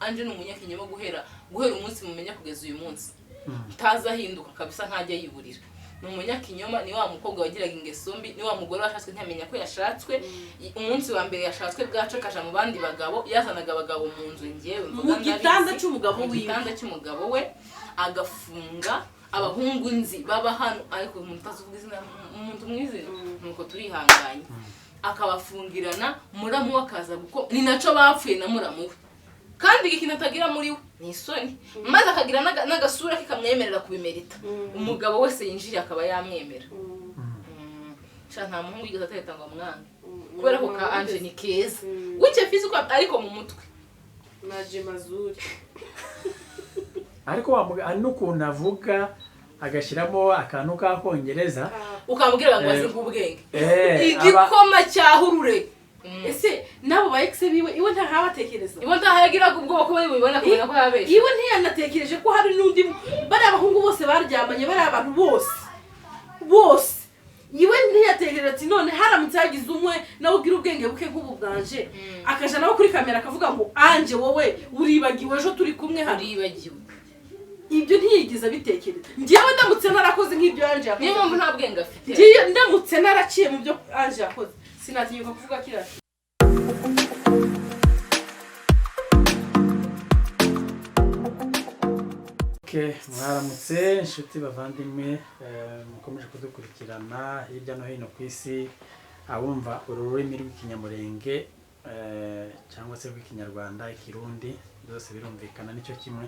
Anje n'umunyakinyoma guhera umunsi mumenya kugeza uyu munsi tazahinduka kabisa ntajya yiburira n'umunyakinyoma ni wa mukobwa wagiraga ingeso mbi ni wa mugore washatswe ntamenya ko yashatswe umunsi wa mbere yashatswe bwaco kaja mu bandi bagabo yazanaga abagabo mu nzu ngewe mu gitanda cy'umugabo we agafunga abahungu nzi baba hano ariko umuntu tazuvuga izina umuntu mwizina nuko turihanganye akabafungirana muramu wakaza guko ni naco bapfuye na muramu we kandi ikintu atagira muri we ni isoni maze akagira n'agasura kikamwemerera kubimerita umugabo wese yinjiriye akaba yamwemera nta muhungu yigeze atahita ngo mwange kubera ko ka Anje ni keza wice physical ariko mu mutwe naje mazuri ariko ari n'ukuntu avuga agashiramo akantu k'akongereza ukamubwira ngo azi ubwenge igikoma cyahurure ese nabo ba ex biwe iwe ntahabatekereza iwe ntahagiraga ubwoko bwe bibona kubera ko yabeshe iwe ntiyanatekereje ko hari n'undi bari abahungu bose baryamanye bari abantu bose iwe ntiyatekereje ati none haramutse hagize umwe nawe ugira ubwenge buke nk'ubu bwanje akaja nawe kuri kamera akavuga ngo Anje wowe uribagiwe ejo turi kumwe hano uribagiwe ibyo ntiyigize bitekereza ngiyewe ndamutse narakoze nk'ibyo Anje yakoze niyo mpamvu nta bwenge afite ngiye ndamutse naraciye mu byo Anje yakoze sinatinyuka kuvuga kirati mwaramutse inshuti bavandimwe mukomeje kudukurikirana hirya no hino ku isi abumva ururimi rw'ikinyamurenge cyangwa se rw'ikinyarwanda ikirundi byose birumvikana nicyo kimwe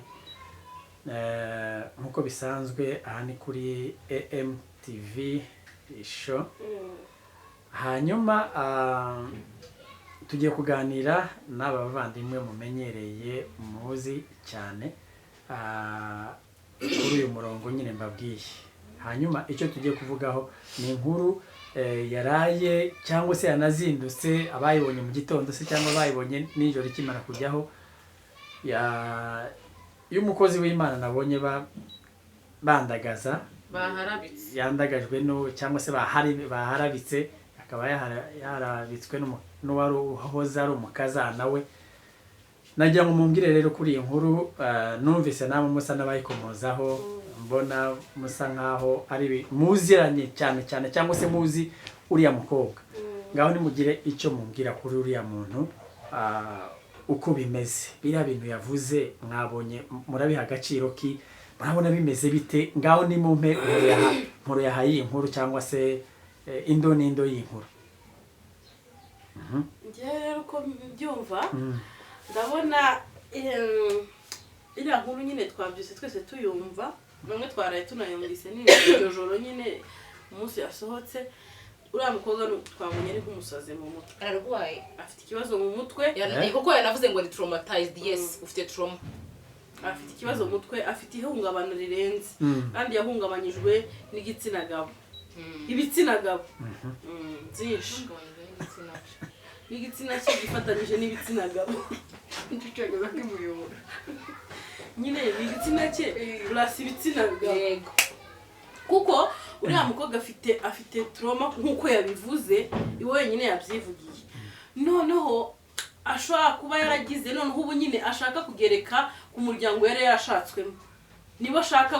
nkuko bisanzwe aha ni kuri AMTV show hanyuma tugiye kuganira n'aba bavandimwe mumenyereye muzi cyane kuri uyu murongo nyine mbabwiye hanyuma icyo tugiye kuvugaho ni inkuru yaraye cyangwa se yanazindutse abayibonye mu gitondo se cyangwa bayibonye nijoro ikimara kujyaho y'umukozi w'Imana nabonye bandagaza baharabitse yandagajwe no cyangwa se baharabitse akaba yarabitswe n'uwari uhoze ari umukazana we nagira ngo mumbwire rero kuri iyi nkuru numvise namwe musa n'abayikomozaho mbona musa nkaho ari muziranye cyane cyangwa se muzi uriya mukobwa ngaho nimugire icyo mumbwira kuri uriya muntu uko bimeze biriya bintu yavuze mwabonye murabiha agaciro ki murabona bimeze bite ngaho ni mumpe nkuru yahaye iyi nkuru cyangwa se indo y'inkuru ngiye rero uko mbyumva ndabona iriya nkuru nyine twabyuse twese tuyumva bamwe twaraye tunayumvise n'iryo joro nyine umunsi yasohotse uriya mukobwa twabonye ari nk'umusazi mu mutwe ararwaye afite ikibazo mu mutwe kuko yanavuze ngo ni traumatized yes ufite trauma afite ikibazo mu mutwe afite ihungabana rirenze kandi yahungabanyijwe n'igitsina gabo ibitsina gabo byinshi n'igitsina cye gifatanyije n'ibitsina gabo nicyo kimuyobora nyine n'igitsina cye plus ibitsina gabo kuko uriya mukobwa afite trauma nkuko yabivuze iwe wenyine yabyivugiye noneho ashobora kuba yaragize noneho ubu nyine ashaka kugereka ku muryango yari yarashatswemo niba ashaka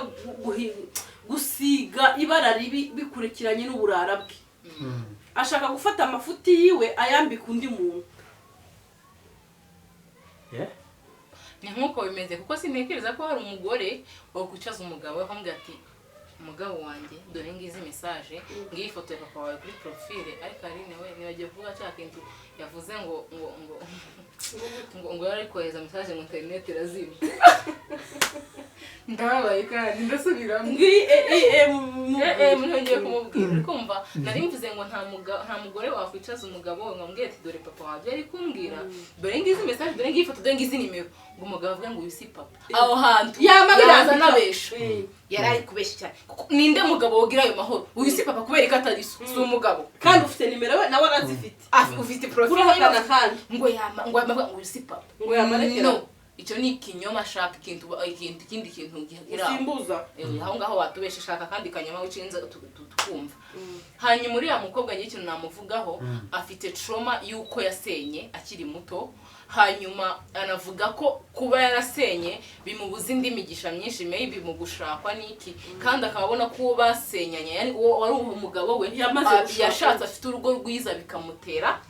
gusiga ibara ribi bikurikiranye n'uburara bwe ashaka gufata amafuti yiwe ayambika undi muntu ni nkuko bimeze kuko sintekereza ko hari umugore wakwicaza umugabo akamubwira ati umugabo wanjye dore ngize message ngiye ifoto ya papa wawe kuri profile ariko Aline we nibagiye kuvuga cya kintu yavuze ngo yari kohereza message mu internet irazima ndabaye kandi ndasubiramo ngiye kumubwira kumva nari mvuze ngo nta mugore wakwicaza umugabo ngamubwira ati dore papa wawe yari kumbwira dore ngize message dore ngiye ifoto dore ngize nimero ngo umugabo avuga ngo uyu si papa aho hantu yamabiranza nabesha yari kubeshya cyane ninde mugabo wogira ayo mahoro uyu si papa kubera ko atari si umugabo kandi ufite nimero we nawe arazifite ufite profile ngo yamavuga ngo uyu si papa ngo yamarekera icyo ni ikinyoma shaka ikindi kintu gihakira simbuza aho ngaho watubesha shaka kandi kanyama ucinze tukumva hanyuma muri ya mukobwa ngiye ikintu namuvugaho afite trauma yuko yasenye akiri muto hanyuma anavuga ko kuba yarasenye bimubuza indi migisha myinshi maybe mu gushakwa n'iki kandi akabona ko basenyanye yani uwo wari umugabo we yashatse afite urugo rwiza bikamutera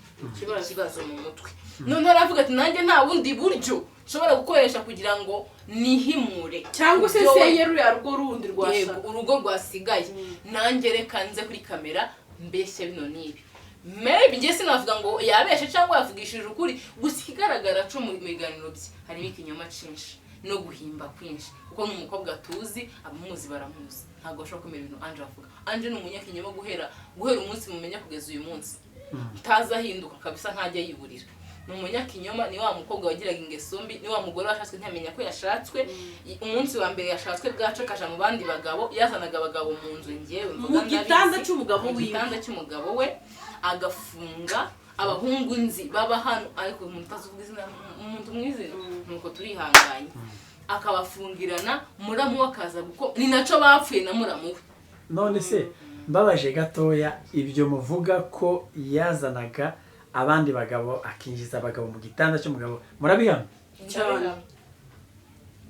ikibazo mu mutwe none aravuga ati nanjye nta bundi buryo nshobora gukoresha kugira ngo nihimure cyangwa se senye ruriya rugo rundi rwashaka urugo rwasigaye nanjye reka nze kuri kamera mbeshye bino nibi maybe njye sinavuga ngo yabeshe cyangwa yavugishije ukuri gusa ikigaragara cyo mu biganiro bye harimo ikinyoma cyinshi no guhimba kwinshi kuko n'umukobwa tuzi abamuzi baramuzi ntabwo ashobora kumera ibintu Anje avuga Anje ni umunyakinyoma guhera umunsi mumenya kugeza uyu munsi tazahinduka kabisa ntajya yiburira ni umunyakinyoma ni wa mukobwa wagiraga ingeso mbi ni wa mugore washatswe ntamenya ko yashatswe umunsi wa mbere yashatswe bwacakaje mu bandi bagabo yazanaga abagabo mu nzu ngewe mu gitanda cy'umugabo we agafunga abahungu nzi baba hano ariko umuntu utazuvuga izina umuntu mwizina nuko turihanganye akabafungirana muramu wakaza guko ni naco bapfuye na muramu we none se mbabaje gatoya ibyo muvuga ko yazanaga abandi bagabo akinjiza abagabo mu gitanda cy'umugabo murabihamya cyane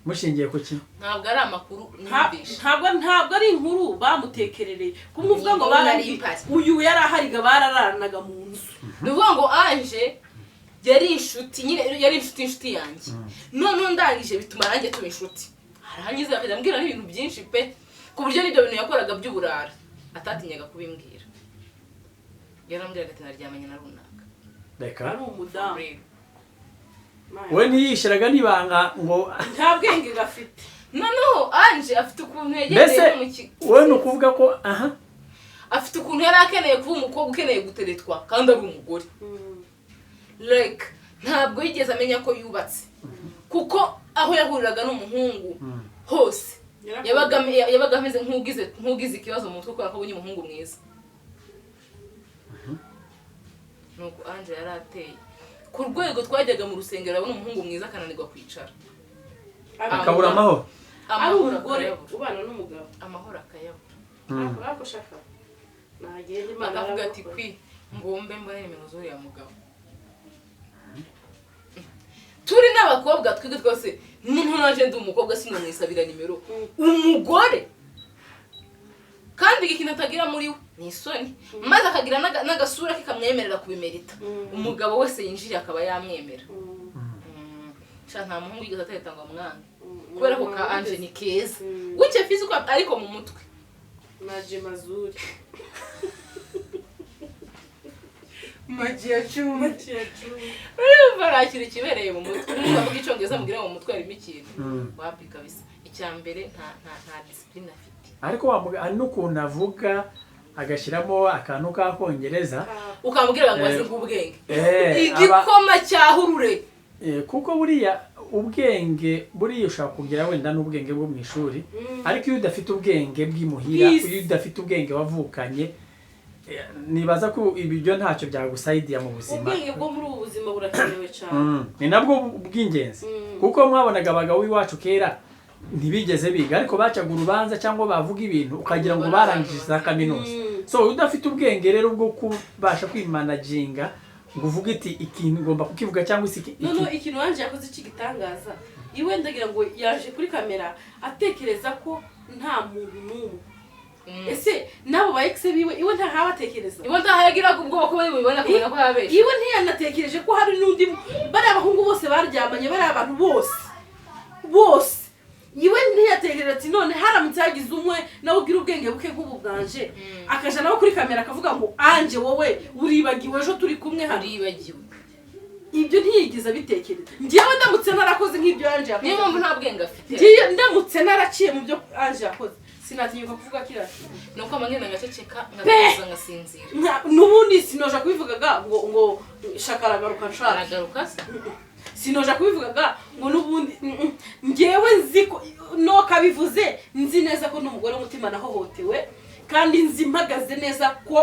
mushingiye ku kintu ntabwo ari amakuru nibisha ntabwo ari inkuru bamutekerereye kumuvuga ngo barari uyu yari ahariga bararanaga mu nzu nuvuga ngo Anje yari inshuti nyine yari inshuti yanjye none ndangije bituma nanjye tuba inshuti harangiza akajya n'ibintu byinshi pe ku buryo n'ibyo bintu yakoraga by'uburara atatinyaga kubimbwira yarambwiraga ati naryamanye na runaka reka ari umudamu we ntiyishiraga nibanga ngo nta bwenge gafite noneho Anje afite ukuntu yegereye mu kigo we nukuvuga ko afite ukuntu yari akeneye kuba umukobwa ukeneye guteretwa kandi ari umugore like ntabwo yigeze amenya ko yubatse kuko aho yahuriraga n'umuhungu hose yabaga ameze nk'ugize ikibazo mu mutwe kubera ko abonye umuhungu mwiza nuko Anje yari ateye ku rwego twajyaga mu rusengero abona umuhungu mwiza akananirwa kwicara akabura amahoro ari umugore ubana n'umugabo amahoro akayabura ako shaka nagende Imana avuga ati ngombe mbone nimero z'uriya mugabo turi n'abakobwa twige twose n'umuntu naje ndi umukobwa singo mwisabira nimero umugore kandi ikintu atagira muri we ni isoni maze akagira n'agasura kikamwemerera kubimerita umugabo wese yinjira akaba yamwemera nta muhungu yigeze atahita ngo amwange kubera ko ka Anje ni keza guke physical ariko mu mutwe maji mazuri maji ya chuma barakira ikibereye mu mutwe n'uvuga icyongereza mugira mu mutwe harimo ikintu wapi kabisa icyambere nta discipline afite ariko ari n'ukuntu avuga agashiramo akantu k'akongereza ukambwira ngo azi ubwenge igikoma cyahurure kuko buriya ubwenge buriya ushaka kugira wenda n'ubwenge bwo mu ishuri ariko iyo udafite ubwenge bw'imuhira iyo udafite ubwenge wavukanye nibaza ko ibyo ntacyo byagusaidiya mu buzima ubwenge bwo muri ubu buzima burakenewe cyane ni nabwo bw'ingenzi kuko mwabonaga abagabo iwacu kera ntibigeze biga ariko bacaga urubanza cyangwa bavuga ibintu ukagira ngo barangije za kaminuza so udafite ubwenge rero bwo kubasha kwimanaginga ngo uvuge iti ikintu ngomba kukivuga cyangwa isi ikintu Anje yakoze cy'igitangaza iwe ndagira ngo yaje kuri kamera atekereza ko nta muntu n'umwe ese nabo ba ex biwe iwe ntahabatekereza iwe ntahagiraga ubwoko bari bubona kubera ko yabeshe iwe ntiyanatekereje ko hari n'undi bari abahungu bose baryamanye bari abantu bose iwe ntiyatekereza ati none haramutse hagize umwe nawe ugira ubwenge buke nk'ubu bwanje akaja nawe kuri kamera akavuga ngo Anje wowe uribagiwe ejo turi kumwe hano uribagiwe ibyo ntiyigize abitekereza njyewe ndamutse narakoze nk'ibyo Anje yakoze niyo mpamvu nta bwenge afite ngiye ndamutse naraciye mu byo Anje yakoze sinatinyuka kuvuga kirati nuko amangena ngaceceka ngaza ngasinzira n'ubundi sinoja kubivugaga ngo shakaragaruka nshaka sinoja kubivugaga ngo n'ubundi ngewe nziko no kabivuze nzi neza ko n'umugore w'umutima nahohotewe kandi nzi mpagaze neza ko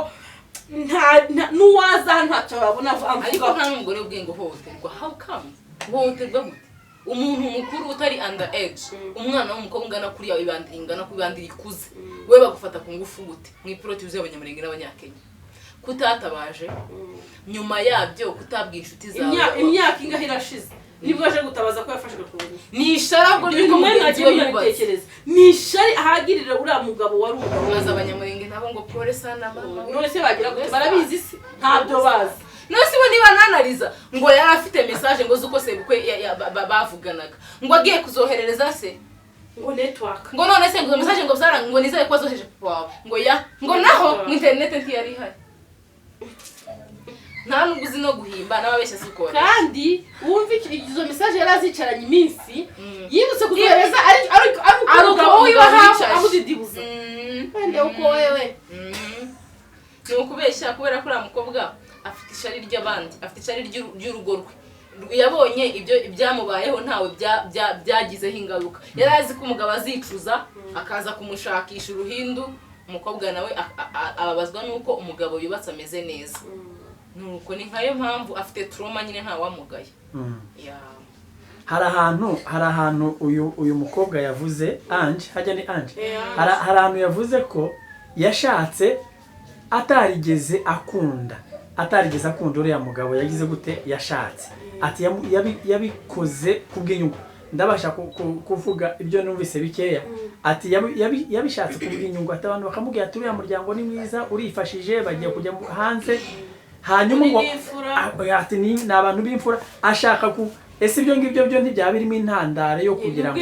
nta nuwaza ntacyo babona avuga ariko nta n'umugore w'ubwenge uhohoterwa how come uhohoterwa gute umuntu mukuru utari under age umwana w'umukobwa ungana kuri yawe ibandira ingana ku ibandira ikuze we bagufata ku ngufu gute mu iproti y'abanyamurenge n'abanyakenya kutatabaje nyuma yabyo kutabwira inshuti zawe imyaka ingahe irashize nibwo aje gutabaza ko yafashwe ku ngufu ni isharago ry'uko mugenzi we yubatse ni ishari ahagirira uriya mugabo wari umugabo maze abanyamurenge nabo ngo pole sana mama none se bagira gute barabizi se ntabyo bazi none se bo niba nanariza ngo yari afite message ngo zuko sebukwe bavuganaga ngo agiye kuzoherereza se ngo network ngo none se ngo message ngo byara ngo nizaye ko azoheje papa ngo ya ngo naho internet ntiyari ihari nta nubwo uzi no guhimba n'ababeshya siko kandi wumva izo message yarazicaranye iminsi yibutse kuzohereza ari umugabo wiwe hafi amudidibuza wende uko wewe ni ukubeshya kubera ko uriya mukobwa afite ishari ry'abandi afite ishari ry'urugo rwe yabonye ibyo byamubayeho ntawe byagizeho ingaruka yari azi ko umugabo azicuza akaza kumushakisha uruhindu umukobwa nawe ababazwa nuko umugabo yubatse ameze neza nuko ni nkayo mpamvu afite trauma nyine nta wamugaye hari ahantu uyu mukobwa yavuze Ange hajya ni Ange hari ahantu yavuze ko yashatse atarigeze akunda uriya mugabo yagize gute yashatse ati yabikoze kubw'inyungu ndabasha kuvuga ibyo numvise bikeya ati yabishatse kubw'inyungu ati abantu bakamubwira ati uriya muryango ni mwiza urifashije bagiye kujya hanze hanyuma ngo ati ni abantu b'imfura ashaka ku ese ibyo ngibyo byo ntibyaba birimo intandaro yo kugira ngo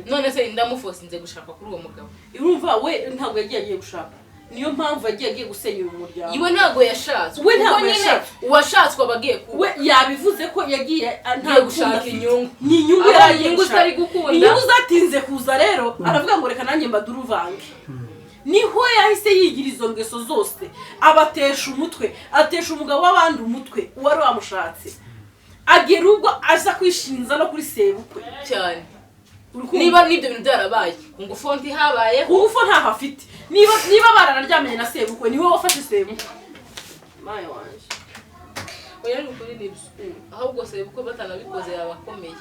none se ndamufosinze gushaka kuri uwo mugabo urumva we ntabwo yagiye gushaka niyo mpamvu agiye gusenya uyu muryango iwe ntabwo yashatse we ntabwo yashatse uwashatswe abagiye kuba we yabivuze ko yagiye nta gushaka inyungu ni inyungu yaragiye utari gukunda inyungu zatinze kuza rero aravuga ngo reka nanjye mbaduruvange niho yahise yigira izo ngeso zose abatesha umutwe atesha umugabo w'abandi umutwe uwari wamushatse agera ubwo aza kwishinza no kuri sebukwe cyane niba nibyo bintu byarabaye ungufu ntihabaye ungufu ntaho afite niba baranaryamenye na sebukwe niwe wafashe sebukwe maye wanje oya n'ukuri nibyo ahubwo sebukwe batanabikoze yabakomeye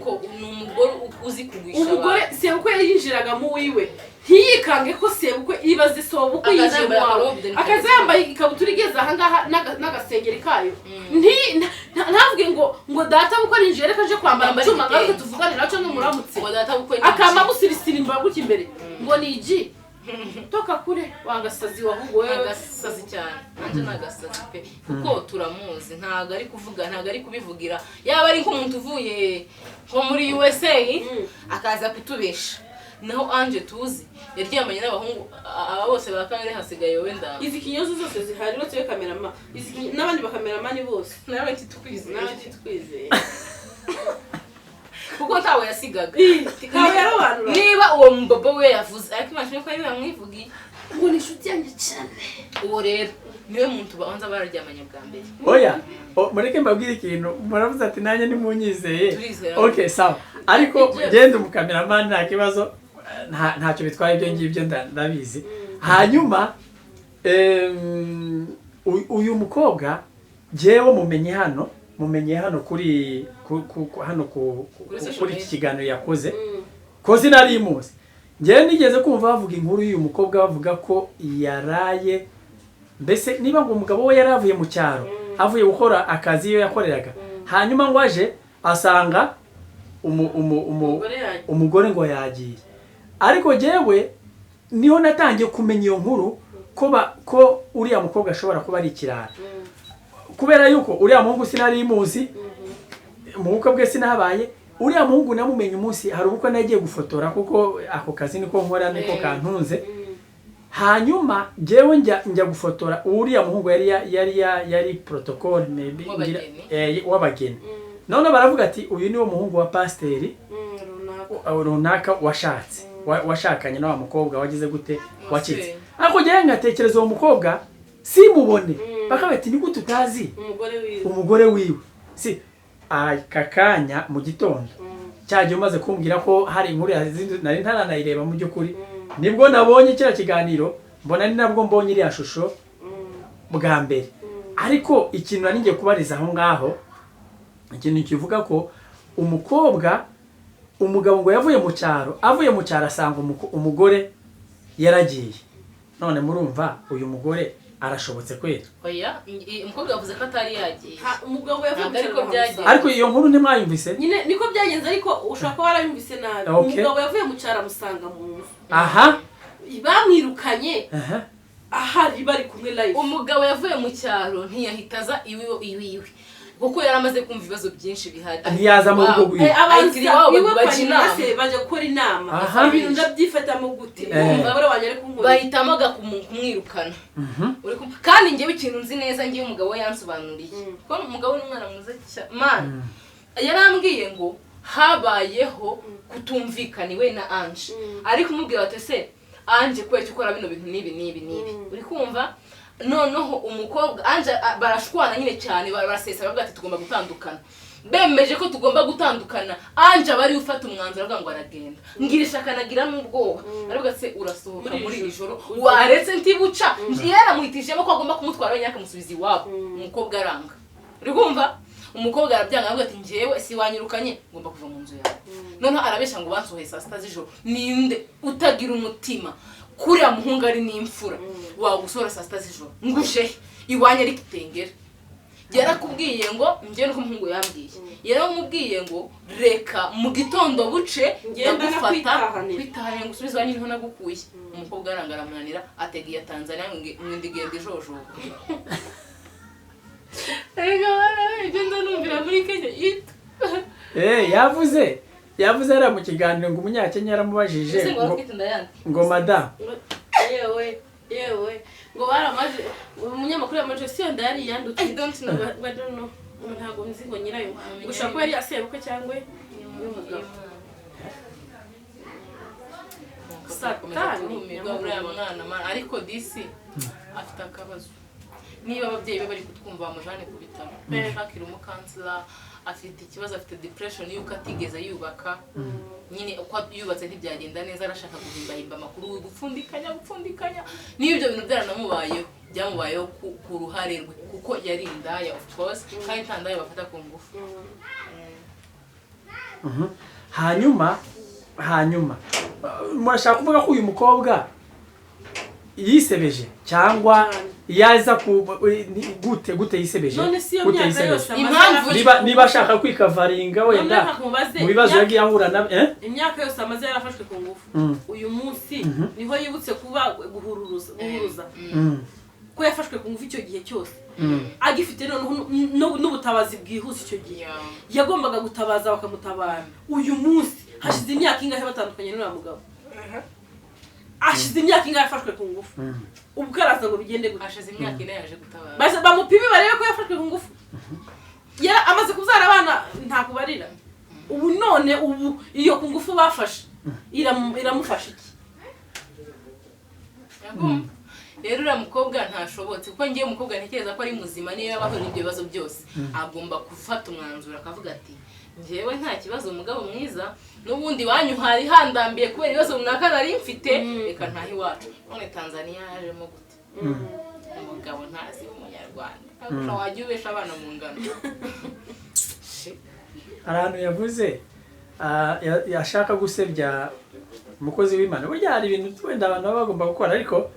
kuko ni umugore uzi kugwisha umugore sebukwe yinjiraga mu wiwe ntiyikange ko sebukwe ibaze sobukwe yinjira akaza yambaye ikabutura igeze aha ngaha n'agasengeri kayo ntavuge ngo data bukwe ninjira reka aje kwambara icyuma ngaho tuvugane nacyo n'umuramutse akama musirisira imbaguke imbere ngo ni igi toka kure wagasazi wahugo wewe agasazi cyane anje nagasazi pe kuko turamuzi ntago ari kuvuga ntago ari kubivugira yaba ari nk'umuntu uvuye nko muri USA akaza kutubesha naho Anje tuzi yaryamanye n'abahungu aba bose bakangere hasigaye wenda izi kinyozo zose zihari rotse yo kamerama izi n'abandi bakameramani bose nawe titukwize kuko ntawe yasigaga niba uwo mbobo we yavuze ariko imashini ko ari bamwivugiye ngo ni inshuti yanjye cyane uwo rero niwe muntu babanza bararyamanye bwa mbere oya mureke mbabwire ikintu muravuze ati nanjye nimunyizeye okay sawa ariko genda umukameramani nta kibazo ntacyo bitwaye ibyo ngibyo ndabizi hanyuma uyu mukobwa jewe mumenye hano kuri iki kiganiro yakoze ko sinari muzi ngewe nigeze kumva bavuga inkuru y'uyu mukobwa bavuga ko yaraye mbese niba ngo umugabo we yaravuye mu cyaro avuye gukora akazi iyo yakoreraga hanyuma ngo aje asanga umugore ngo yagiye ariko jewe niho natangiye kumenya iyo nkuru ko uriya mukobwa ashobora kuba ari ikirara kubera yuko uriya muhungu sinari muzi mu bukwe bwe sinahabaye uriya muhungu namumenye umunsi hari ubukwe nagiye gufotora kuko ako kazi niko nkora niko kantunze hanyuma jewe njya gufotora uriya muhungu yari protocol maybe w'abageni none baravuga ati uyu niwo muhungu wa pasteri runaka washakanye na wa mukobwa wagize gute wakitse ariko jewe ngatekereza uwo mukobwa simubone bakabati ni gute utazi umugore wiwe si akakanya mu gitondo cyaje umaze kumbwira ko hari inkuru nari ntaranayireba mu byukuri nibwo nabonye kira kiganiro mbona ni nabwo mbonye iriya shusho bwa mbere ariko ikintu nari ngiye kubariza aho ngaho ikintu kivuga ko umugabo ngo yavuye mu cyaro asanga umugore yaragiye none murumva uyu mugore arashobotse kwera oya umukobwa yavuze ko atari yagiye umugabo yavuze ariko byagiye ariko iyo nkuru ntimwayumvise nyine niko byagenze ariko ushobora kuba warayumvise nabi umugabo yavuye mu cyaro amusanga mu nzu aha bamwirukanye ahari bari kumwe live umugabo yavuye mu cyaro ntiyahitaza iwiwe kuko yari amaze kumva ibibazo byinshi bihari ntiyaza mu rugo rwiwe baje gukora inama ibintu ndabyifatamo gute bahitamo kumwirukana kandi njyewe ikintu nzi neza ngiye umugabo we yansobanuriye ko umugabo ni umwana mwiza cyane yarambwiye ngo habayeho kutumvikana iwe na Ange ariko umubwira ati se Ange kweki ukora bino bintu nibi uri kumva noneho umukobwa Ange barashwana nyine cyane barasesa bavuga ati tugomba gutandukana bemeje ko tugomba gutandukana Ange bari ufata umwanzuro avuga ngo aragenda ngirisha kanagira n'ubwoba aravuga se urasohoka muri ijoro waretse ntibuca yera muhitishemo ko agomba kumutwara wenyine akamusubiza iwabo umukobwa aranga uri kumva umukobwa arabyanga avuga ati njewe si wanyirukanye ngomba kuva mu nzu yawe noneho arabesha ngo bansohoye saa sita z'ijoro ninde utagira umutima kuriya muhungu ari n'imfura wagusora saa sita z'ijoro ngushe iwanya ari kitengera yarakubwiye ngo njye nuko umuhungu yambwiye yaramubwiye ngo reka mu gitondo buce ndagufata kwitahanye ngo usubize wanyu niho nagukuye umukobwa aranga aramunanira ategiye Tanzania ngo ndigende ijojo ibyo ndanumvira muri Kenya yavuze ara mu kiganiro ngo umunyakenya yaramubajije ngo madam yewe ngo baramaje umunyamakuru yamaje siyo ndari yandutse I don't know ntago nzi ngo nyirayo gushaka ko yari aseruka cyangwa y'umugabo satani uriya mwana ariko disi afite akabazo niba ababyeyi be bari kutwumva bamujane ku bitaro bashakira umukansila afite ikibazo afite depression yuko atigeze yubaka nyine uko yubatse ntibyagenda neza arashaka guhimbahimba amakuru gupfundikanya niyo ibyo bintu byamubayeho ku ruhare rwe kuko yari indaya of course kandi intandaya bafata ku ngufu hanyuma murashaka kuvuga ko uyu mukobwa yisebeje cyangwa yaza gute yisebeje niba ashaka kwikavaringa wenda mu bibazo yagiye ahura na imyaka yose amaze yarafashwe ku ngufu uyu munsi niho yibutse kuba guhuruza ko yafashwe ku ngufu icyo gihe cyose agifite n'ubutabazi bwihuse icyo gihe yagombaga gutabaza bakamutabara uyu munsi hashize imyaka ingahe batandukanye n'uriya mugabo ashize imyaka ingahe yafashwe ku ngufu ubwo araza ngo bigende gute ashize imyaka ine yaje gutabara bamupime barebe ko yafashwe ku ngufu yara amaze kubyara abana nta kubarira ubu none iyo ku ngufu bafashe iramufasha iki rero uriya mukobwa ntashobotse kuko ngiye umukobwa ntekereza ko ari muzima niyo yabaho n'ibyo bibazo byose agomba gufata umwanzuro akavuga ati njyewe nta kibazo umugabo mwiza n'ubundi wanyu hari handambiye kubera ibibazo runaka nari mfite reka ntahe iwacu none Tanzania yajemo gute umugabo ntazi umunyarwanda ariko wajya ubesha abana mu ngano ahantu yavuze yashaka gusebya umukozi w'Imana burya hari ibintu wenda abantu baba bagomba gukora ariko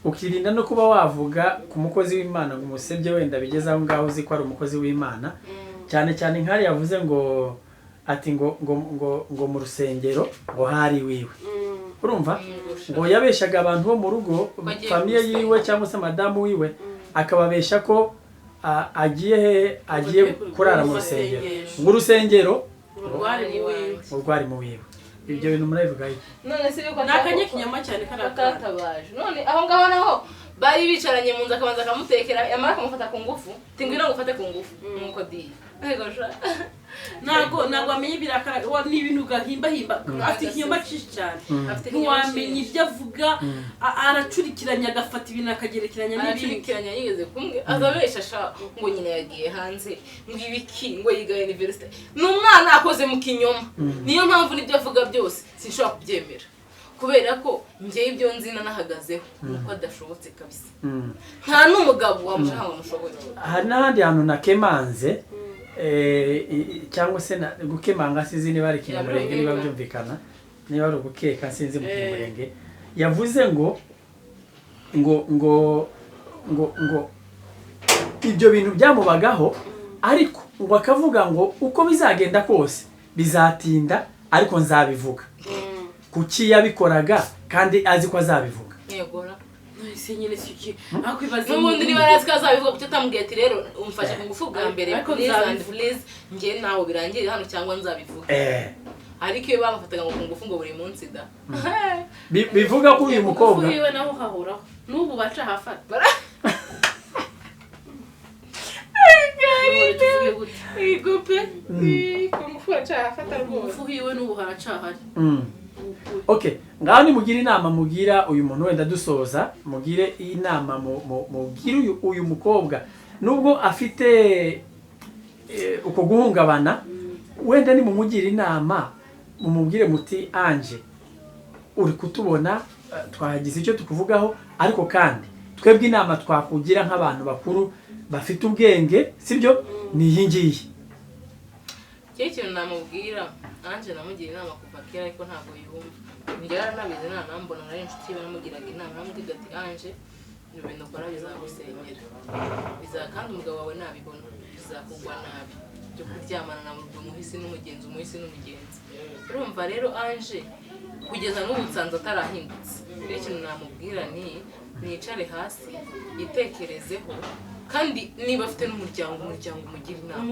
ukirinda no kuba wavuga ku mukozi w'Imana ngo umusebye wenda bigeze aho ngaho uzi ko ari umukozi w'Imana cyane cyane nk'ari yavuze ngo ati ngo mu rusengero ngo hari wiwe urumva ngo yabeshaga abantu bo mu rugo famiye yiwe cyangwa se madamu wiwe akababesha ko agiye kurara mu rusengero ngo urusengero rwari mu wiwe ibyo bintu murabivuga iki none se yuko nakanye kinyama cyane karatabaje none aho ngaho naho bari bicaranye mu nzu akabanza akamutekera yamara kumufata ku ngufu tingwira ngufate ku ngufu nuko di ntago amenye ibirakara ni ibintu gahimba afite ikinyoma cyinshi cyane ntiwamenye ibyo avuga aracurikiranya agafata ibintu akagerekeranya n'ibindi yigeze kumwe azabesha ngo nyine yagiye hanze ngo ibiki ngo yiga university n'umwana akoze mu kinyoma niyo mpamvu n'ibyo avuga byose sinshobora kubyemera kubera ko njye ibyo nzina nahagazeho nuko adashobotse kabisa nta n'umugabo wamushaka ngo mushoboye hari n'ahandi hantu nakemanze cyangwa se gukemanga sinzi niba ari Kinyamurenge niba byumvikana niba ari ugukeka sinzi mu Kinyamurenge yavuze ngo ngo ibyo bintu byamubagaho ariko ngo akavuga ngo uko bizagenda kose bizatinda ariko nzabivuga kuki yabikoraga kandi azi ko azabivuga yegora ese nyine siki akwibaza n'ubundi niba arazi ko azabivuga kuko utamubwiye ati rero umfashe ku ngufu bwa mbere please njye nawe birangirira hano cyangwa nzabivuga ariko iyo bamufataga ngo ku ngufu ngo buri munsi da bivuga ko uyu mukobwa wiwe naho hahoraho n'ubu baca hafata igupe ku ngufu baca hafata rwose ngufu hiwe n'ubu haracahari okay ngaho nimugire inama mugira uyu muntu wenda dusoza mugire inama mugire uyu mukobwa nubwo afite uko guhungabana wenda ni mumugira inama mumubwire muti Ange uri kutubona twagize icyo tukuvugaho ariko kandi twebwe inama twakugira nk'abantu bakuru bafite ubwenge sibyo ni iyi ngiyi ikintu namubwira Ange namugira inama kuva kera ariko ntabwo yumva njyara nabize nambona nari inshuti ye namugiraga inama namubwira ati Ange ibintu ukora bizagusenyera kandi umugabo wawe nabibona bizakugwa nabi byo kuryamana na umuhisi n'umugenzi urumva rero Ange kugeza n'ubu nsanze atarahindutse ikintu namubwira ni nicare hasi yitekerezeho kandi niba afite n'umuryango umugira inama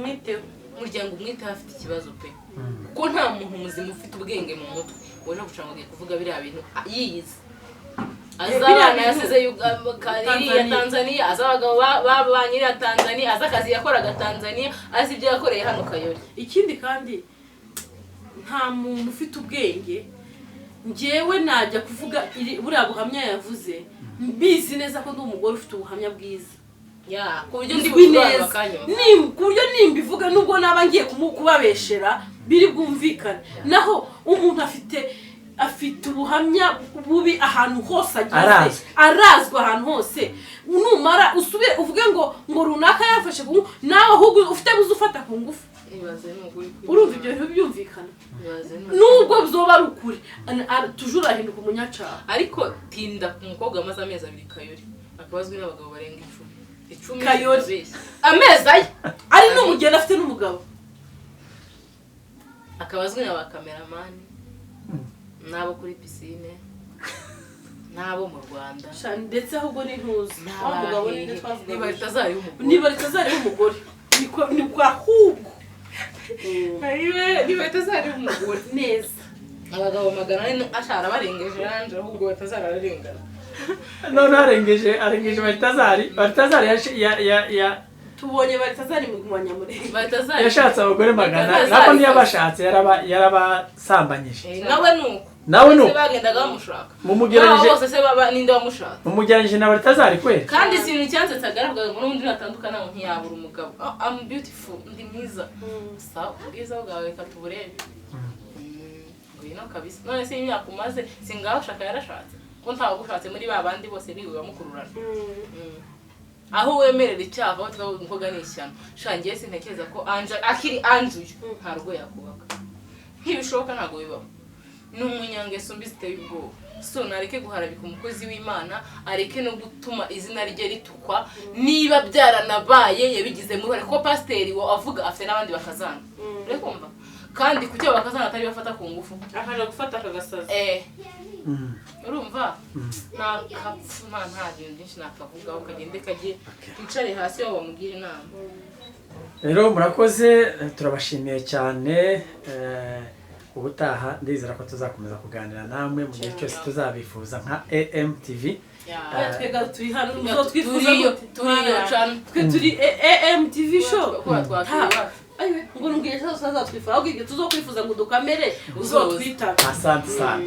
umuryango umwiteho afite ikibazo pe kuko nta muntu muzima ufite ubwenge mu mutwe ubona gushaka ngo kuvuga biriya bintu yiyizi azabana yasize ya Tanzania azabagabo babanye ya Tanzania azakazi yakoraga Tanzania azi ibyo yakoreye hano Kayoli ikindi kandi nta muntu ufite ubwenge njyewe najya kuvuga buriya buhamya yavuze mbizi neza ko ndi umugore ufite ubuhamya bwiza ku buryo ndi kubivuga ku buryo nimbivuga nubwo naba ngiye kubabeshera biri bwumvikane naho umuntu afite ubuhamya bubi ahantu hose ageze arazwa ahantu hose numara usubire uvuge ngo runaka yafashe nawe ahubwo ufite buze ufata ku ngufu urumva ibyo bintu byumvikana nubwo byoba ari ukuri tujura ahinduka umunyacaha ariko tinda ku mukobwa amaze amezi 2 Kayoli akabazwi n'abagabo barenga 10 Kayoli amezi ari n'umugeni afite n'umugabo akabazwi n'aba kameramani nabo kuri piscine nabo mu Rwanda ndetse ahubwo ni ntuzi umugabo niba ritazari umugore ni kwa ahubwo niba ritazari umugore neza abagabo magana ashara barengeje Ange ahubwo batazararengana none arengeje Baritazari ya tubonye Baritazari mu Banyamulenge yashatse abagore magana nako ntiyabashatse yarabasambanyije nawe nuko bagendaga bamushaka mumugeranije bose se baba ninde wamushaka mumugeranije na Baritazari kweli kandi ikintu cyansetsa agaragaza ngo n'undi natandukana ngo ntiyabura umugabo I'm beautiful ndi mwiza sa ubwiza bwawe katuburebe ngwino kabisa none se imyaka umaze singaho shaka yarashatse ko ntawe gushatse muri babandi bose biwe bamukururana aho wemerera icyaha aho twavuga ngo ganishyano shangiye sintekereza ko Ange akiri Ange ntarwo yakubaka ntibishoboka ntago bibaho n'umunyangeso mbiziteye ubwoba so nareke guharabika umukozi w'Imana areke no gutuma izina rye ritukwa niba byaranabaye yabigize muri ko pasiteri avuga afite n'abandi bakazana urekumva kandi kucyo bakazana atari bafata ku ngufu akaje gufata akagasaza urumva nakapfu nta bintu byinshi nakavuga ukagende kagiye twicare hasi aho bamugira inama rero murakoze turabashimiye cyane ubutaha ndizera ko tuzakomeza kuganira namwe mu gihe cyose tuzabifuza nka AMTV twega turi hano twifuza turi AMTV show ngo nubwiye cyose azatwifuza ahubwo tuzokwifuza ngo dukamere uzotwita asante sana